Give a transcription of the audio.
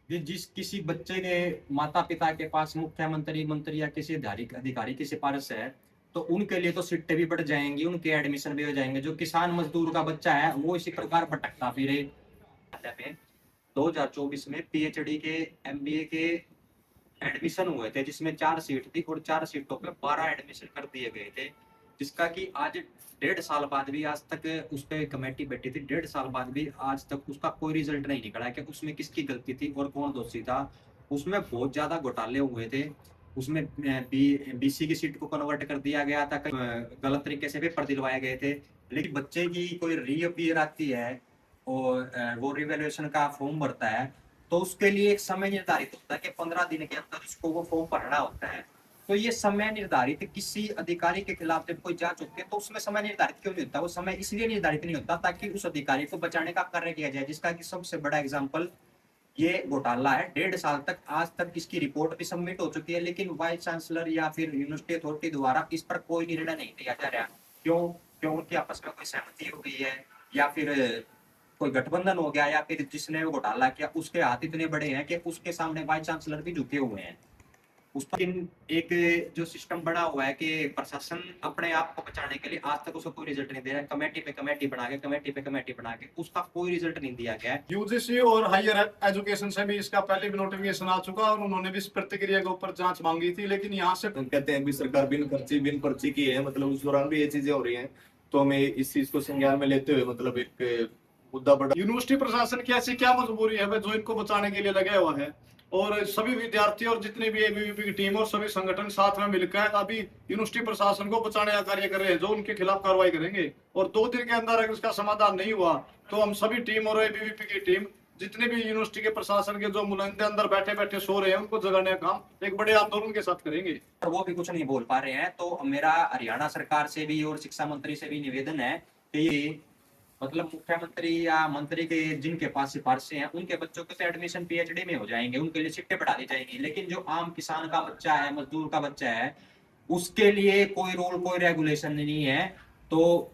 कि जिस किसी बच्चे के माता पिता के पास मुख्यमंत्री मंत्री या किसी अधिकारी अधिकारी की सिफारिश है, तो उनके लिए तो सीटें भी बढ़ जाएंगी, उनके एडमिशन भी हो जाएंगे। जो किसान मजदूर का बच्चा है वो इसी प्रकार भटकता फिरे। 2024 में पीएचडी के एमबीए के एडमिशन हुए थे, जिसमें 4 सीट थी और 4 सीटों पे 12 एडमिशन कर दिए गए थे, जिसका कि आज 1.5 साल बाद भी आज तक उस पर कमेटी बैठी थी। 1.5 साल बाद भी आज तक उसका कोई रिजल्ट नहीं निकला कि उसमें किसकी गलती थी और कौन दोषी था। उसमें बहुत ज्यादा घोटाले हुए थे। उसमें बीसी की सीट को कन्वर्ट कर दिया गया था, गलत तरीके से पेपर दिलवाए गए थे। लेकिन बच्चे की कोई रीअपीयर आती है और वो रिवेल्यूशन का फॉर्म भरता है, तो उसके लिए एक समय निर्धारित होता है कि 15 दिन के अंदर उसको वो फॉर्म भरना होता है। तो ये समय निर्धारित किसी अधिकारी के खिलाफ जब कोई जांच होती है तो उसमें समय निर्धारित क्यों नहीं होता? वो समय इसलिए निर्धारित नहीं होता ताकि उस अधिकारी को बचाने का कार्य किया जाए, जिसका कि सबसे बड़ा एग्जाम्पल ये घोटाला है। 1.5 साल तक आज तक इसकी रिपोर्ट भी सबमिट हो चुकी है, लेकिन वाइस चांसलर या फिर यूनिवर्सिटी अथॉरिटी द्वारा इस पर कोई निर्णय नहीं लिया जा रहा। क्यों? क्यों? उनकी आपस में कोई सहमति हो गई है, या फिर कोई गठबंधन हो गया, या फिर जिसने वो घोटाला किया उसके हाथ इतने बड़े हैं कि उसके सामने वाइस चांसलर भी झुके हुए हैं। उस पर एक जो सिस्टम बना हुआ है कि प्रशासन अपने आप को बचाने के लिए आज तक उसको कोई रिजल्ट नहीं दे रहा है। कमेटी पे कमेटी बना के, कमेटी पे कमेटी बना के उसका कोई रिजल्ट नहीं दिया गया है। यूजीसी और हायर एजुकेशन से भी इसका पहले भी नोटिफिकेशन आ चुका और उन्होंने भी इस प्रतिक्रिया के ऊपर जांच मांगी थी, लेकिन यहाँ से कहते हैं भी सरकार बिन पर्ची की है, मतलब उस दौरान भी ये चीजें हो रही हैं। तो हमें इस चीज को संज्ञान में लेते हुए मतलब एक मुद्दा बड़ा। यूनिवर्सिटी प्रशासन की ऐसी क्या मजबूरी है भाई जो इनको बचाने के लिए लगे हुआ है, और सभी विद्यार्थी और जितने भी एबीवीपी की टीम और सभी संगठन साथ में मिलकर अभी यूनिवर्सिटी प्रशासन को बचाने का कार्य कर रहे हैं, जो उनके खिलाफ कार्रवाई करेंगे। और 2 दिन के अंदर अगर इसका समाधान नहीं हुआ तो हम सभी टीम और एबीवीपी की टीम जितने भी यूनिवर्सिटी के प्रशासन के जो मुलंदे अंदर बैठे बैठे सो रहे हैं उनको जगाने का काम एक बड़े आंदोलन के साथ करेंगे। और वो भी कुछ नहीं बोल पा रहे हैं। तो मेरा हरियाणा सरकार से भी और शिक्षा मंत्री से भी निवेदन है कि मतलब मुख्यमंत्री या मंत्री के जिनके पास सिफारिशें हैं उनके बच्चों के एडमिशन पीएचडी में हो जाएंगे, उनके लिए सीटें बढ़ा दी जाएंगी। लेकिन जो आम किसान का बच्चा है, मजदूर का बच्चा है, उसके लिए कोई रूल कोई रेगुलेशन नहीं है। तो